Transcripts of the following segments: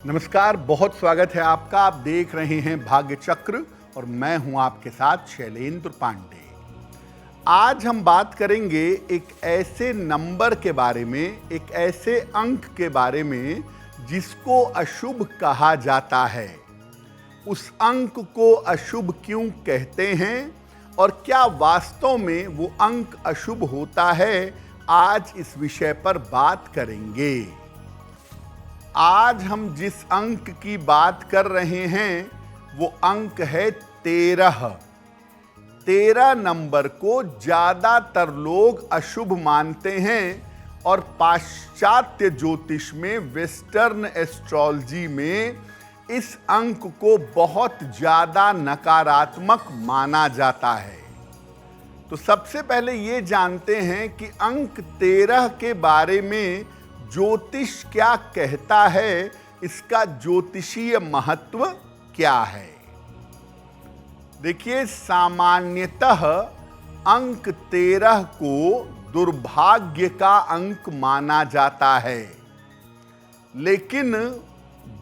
नमस्कार, बहुत स्वागत है आपका। आप देख रहे हैं भाग्य चक्र और मैं हूं आपके साथ शैलेंद्र पांडे। आज हम बात करेंगे एक ऐसे नंबर के बारे में, एक ऐसे अंक के बारे में जिसको अशुभ कहा जाता है। उस अंक को अशुभ क्यों कहते हैं और क्या वास्तव में वो अंक अशुभ होता है, आज इस विषय पर बात करेंगे। आज हम जिस अंक की बात कर रहे हैं वो अंक है 13। 13 नंबर को ज्यादातर लोग अशुभ मानते हैं और पाश्चात्य ज्योतिष में, वेस्टर्न एस्ट्रोलॉजी में इस अंक को बहुत ज्यादा नकारात्मक माना जाता है। तो सबसे पहले ये जानते हैं कि अंक 13 के बारे में ज्योतिष क्या कहता है, इसका ज्योतिषीय महत्व क्या है। देखिए, सामान्यतः अंक 13 को दुर्भाग्य का अंक माना जाता है, लेकिन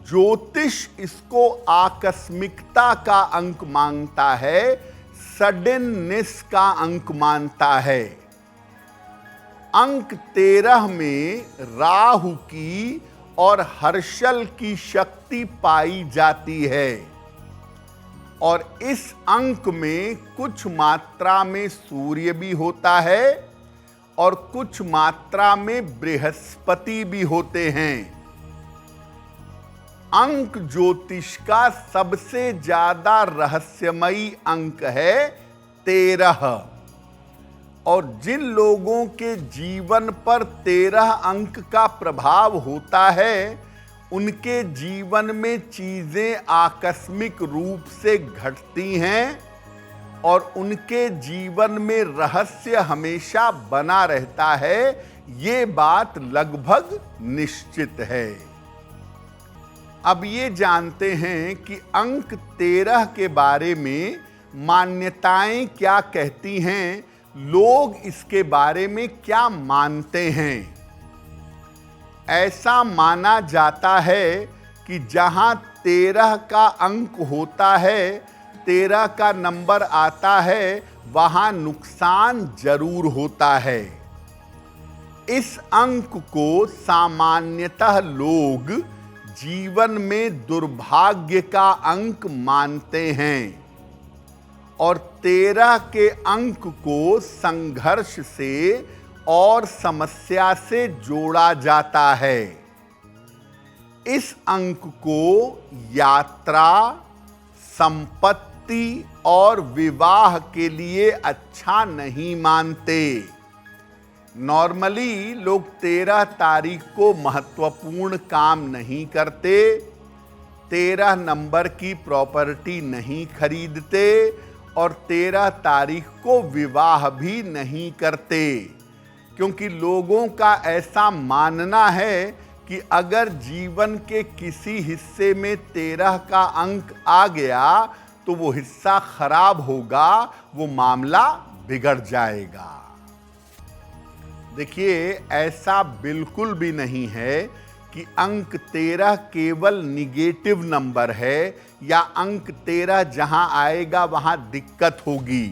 ज्योतिष इसको आकस्मिकता का अंक मानता है, सडननेस का अंक मानता है। अंक 13 में राहु की और हर्षल की शक्ति पाई जाती है और इस अंक में कुछ मात्रा में सूर्य भी होता है और कुछ मात्रा में बृहस्पति भी होते हैं। अंक ज्योतिष का सबसे ज्यादा रहस्यमयी अंक है 13। और जिन लोगों के जीवन पर 13 अंक का प्रभाव होता है, उनके जीवन में चीजें आकस्मिक रूप से घटती हैं और उनके जीवन में रहस्य हमेशा बना रहता है। ये बात लगभग निश्चित है। अब ये जानते हैं कि अंक 13 के बारे में मान्यताएं क्या कहती हैं, लोग इसके बारे में क्या मानते हैं। ऐसा माना जाता है कि जहां 13 का अंक होता है, 13 का नंबर आता है, वहां नुकसान जरूर होता है। इस अंक को सामान्यतः लोग जीवन में दुर्भाग्य का अंक मानते हैं और 13 के अंक को संघर्ष से और समस्या से जोड़ा जाता है। इस अंक को यात्रा, संपत्ति और विवाह के लिए अच्छा नहीं मानते। नॉर्मली लोग 13 तारीख को महत्वपूर्ण काम नहीं करते, 13 नंबर की प्रॉपर्टी नहीं खरीदते और 13 तारीख को विवाह भी नहीं करते, क्योंकि लोगों का ऐसा मानना है कि अगर जीवन के किसी हिस्से में 13 का अंक आ गया तो वो हिस्सा खराब होगा, वो मामला बिगड़ जाएगा। देखिए, ऐसा बिल्कुल भी नहीं है कि अंक 13 केवल निगेटिव नंबर है या अंक 13 जहां आएगा वहां दिक्कत होगी।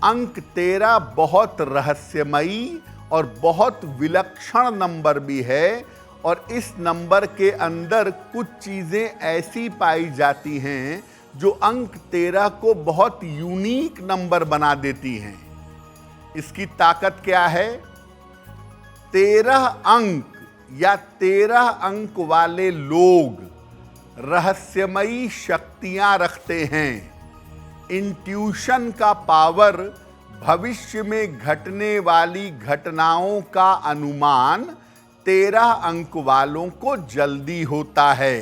अंक 13 बहुत रहस्यमयी और बहुत विलक्षण नंबर भी है और इस नंबर के अंदर कुछ चीजें ऐसी पाई जाती हैं जो अंक 13 को बहुत यूनिक नंबर बना देती हैं। इसकी ताकत क्या है? 13 अंक या 13 अंक वाले लोग रहस्यमयी शक्तियां रखते हैं। इंट्यूशन का पावर, भविष्य में घटने वाली घटनाओं का अनुमान 13 अंक वालों को जल्दी होता है।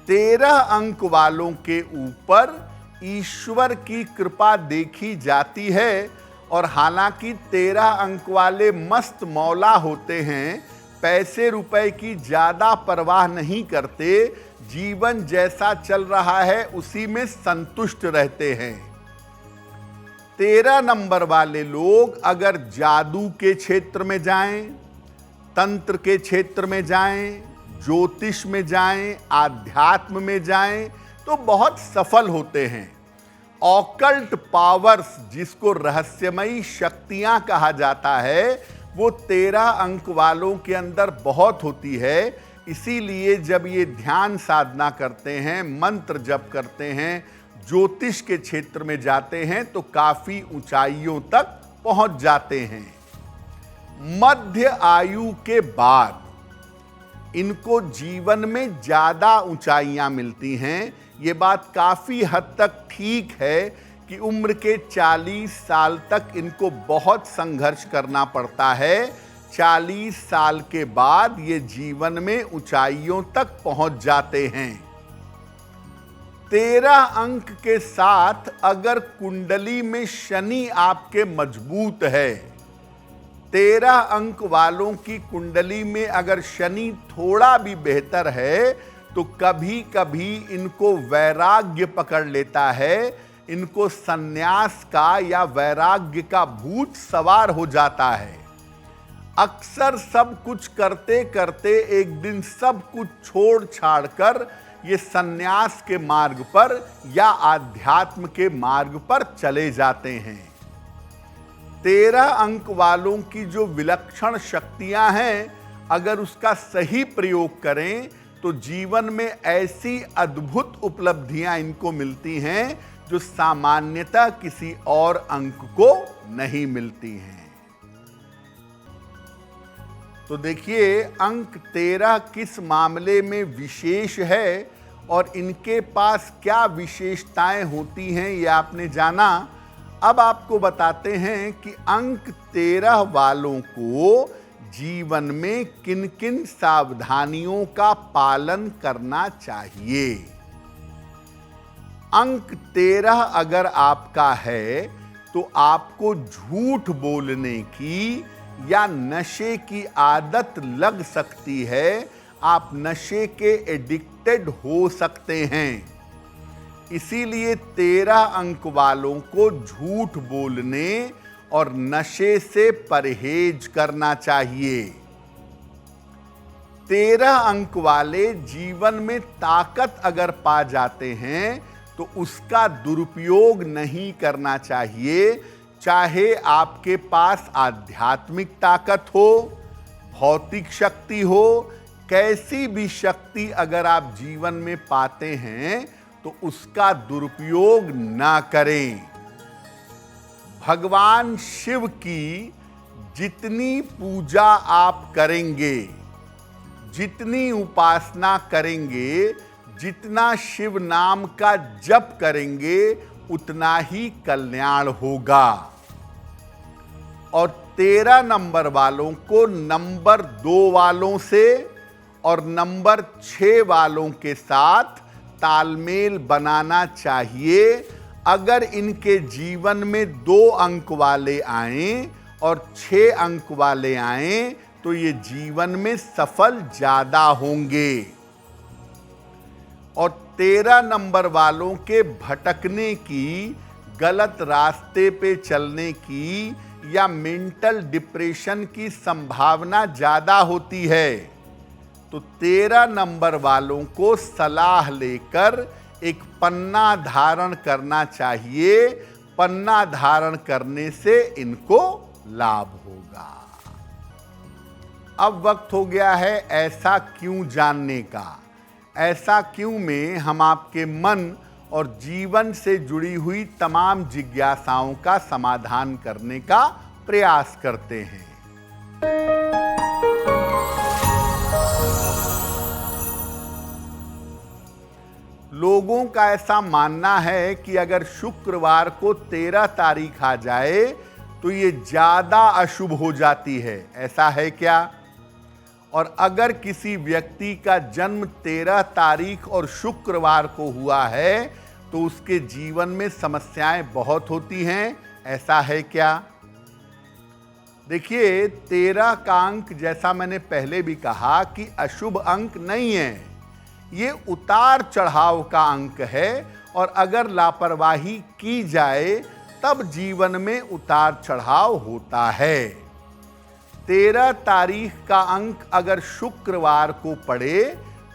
13 अंक वालों के ऊपर ईश्वर की कृपा देखी जाती है और हालांकि 13 अंक वाले मस्त मौला होते हैं, पैसे रुपए की ज्यादा परवाह नहीं करते, जीवन जैसा चल रहा है उसी में संतुष्ट रहते हैं। 13 नंबर वाले लोग अगर जादू के क्षेत्र में जाएं, तंत्र के क्षेत्र में जाएं, ज्योतिष में जाएं, आध्यात्म में जाएं तो बहुत सफल होते हैं। ऑकल्ट पावर्स, जिसको रहस्यमयी शक्तियां कहा जाता है, वो 13 अंक वालों के अंदर बहुत होती है। इसीलिए जब ये ध्यान साधना करते हैं, मंत्र जप करते हैं, ज्योतिष के क्षेत्र में जाते हैं तो काफी ऊंचाइयों तक पहुंच जाते हैं। मध्य आयु के बाद इनको जीवन में ज्यादा ऊंचाइयां मिलती हैं। ये बात काफी हद तक ठीक है कि उम्र के 40 साल तक इनको बहुत संघर्ष करना पड़ता है। 40 साल के बाद ये जीवन में ऊंचाइयों तक पहुंच जाते हैं। 13 अंक के साथ अगर कुंडली में शनि आपके मजबूत है, 13 अंक वालों की कुंडली में अगर शनि थोड़ा भी बेहतर है तो कभी कभी इनको वैराग्य पकड़ लेता है, इनको सन्यास का या वैराग्य का भूत सवार हो जाता है। अक्सर सब कुछ करते करते एक दिन सब कुछ छोड़ छाड़ कर ये सन्यास के मार्ग पर या आध्यात्म के मार्ग पर चले जाते हैं। 13 अंक वालों की जो विलक्षण शक्तियां हैं, अगर उसका सही प्रयोग करें तो जीवन में ऐसी अद्भुत उपलब्धियां इनको मिलती हैं जो सामान्यतः किसी और अंक को नहीं मिलती हैं। तो देखिए, अंक 13 किस मामले में विशेष है और इनके पास क्या विशेषताएं होती हैं, ये आपने जाना। अब आपको बताते हैं कि अंक 13 वालों को जीवन में किन किन सावधानियों का पालन करना चाहिए। अंक 13 अगर आपका है तो आपको झूठ बोलने की या नशे की आदत लग सकती है। आप नशे के एडिक्टेड हो सकते हैं। इसीलिए 13 अंक वालों को झूठ बोलने और नशे से परहेज करना चाहिए। 13 अंक वाले जीवन में ताकत अगर पा जाते हैं तो उसका दुरुपयोग नहीं करना चाहिए। चाहे आपके पास आध्यात्मिक ताकत हो, भौतिक शक्ति हो, कैसी भी शक्ति अगर आप जीवन में पाते हैं तो उसका दुरुपयोग ना करें। भगवान शिव की जितनी पूजा आप करेंगे, जितनी उपासना करेंगे, जितना शिव नाम का जप करेंगे, उतना ही कल्याण होगा। और 13 नंबर वालों को नंबर 2 वालों से और नंबर 6 वालों के साथ तालमेल बनाना चाहिए। अगर इनके जीवन में 2 अंक वाले आएं और 6 अंक वाले आएं तो ये जीवन में सफल ज्यादा होंगे। और 13 नंबर वालों के भटकने की, गलत रास्ते पे चलने की या मेंटल डिप्रेशन की संभावना ज्यादा होती है। तो 13 नंबर वालों को सलाह लेकर एक पन्ना धारण करना चाहिए। पन्ना धारण करने से इनको लाभ होगा। अब वक्त हो गया है ऐसा क्यों जानने का। ऐसा क्यों में हम आपके मन और जीवन से जुड़ी हुई तमाम जिज्ञासाओं का समाधान करने का प्रयास करते हैं। लोगों का ऐसा मानना है कि अगर शुक्रवार को 13 तारीख आ जाए तो ये ज्यादा अशुभ हो जाती है। ऐसा है क्या? और अगर किसी व्यक्ति का जन्म 13 तारीख और शुक्रवार को हुआ है तो उसके जीवन में समस्याएं बहुत होती हैं। ऐसा है क्या? देखिए, 13 का अंक, जैसा मैंने पहले भी कहा, कि अशुभ अंक नहीं है। ये उतार चढ़ाव का अंक है और अगर लापरवाही की जाए तब जीवन में उतार चढ़ाव होता है। 13 तारीख का अंक अगर शुक्रवार को पड़े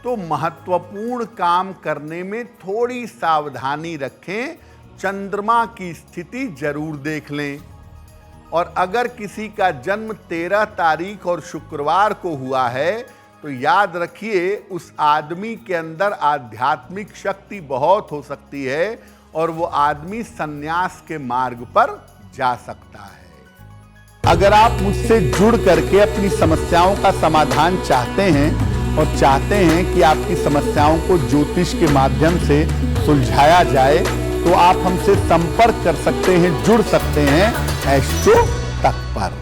तो महत्वपूर्ण काम करने में थोड़ी सावधानी रखें, चंद्रमा की स्थिति जरूर देख लें। और अगर किसी का जन्म 13 तारीख और शुक्रवार को हुआ है तो याद रखिए उस आदमी के अंदर आध्यात्मिक शक्ति बहुत हो सकती है और वो आदमी संन्यास के मार्ग पर जा सकता है। अगर आप मुझसे जुड़ करके अपनी समस्याओं का समाधान चाहते हैं और चाहते हैं कि आपकी समस्याओं को ज्योतिष के माध्यम से सुलझाया जाए तो आप हमसे संपर्क कर सकते हैं, जुड़ सकते हैं एस्ट्रो तक पर।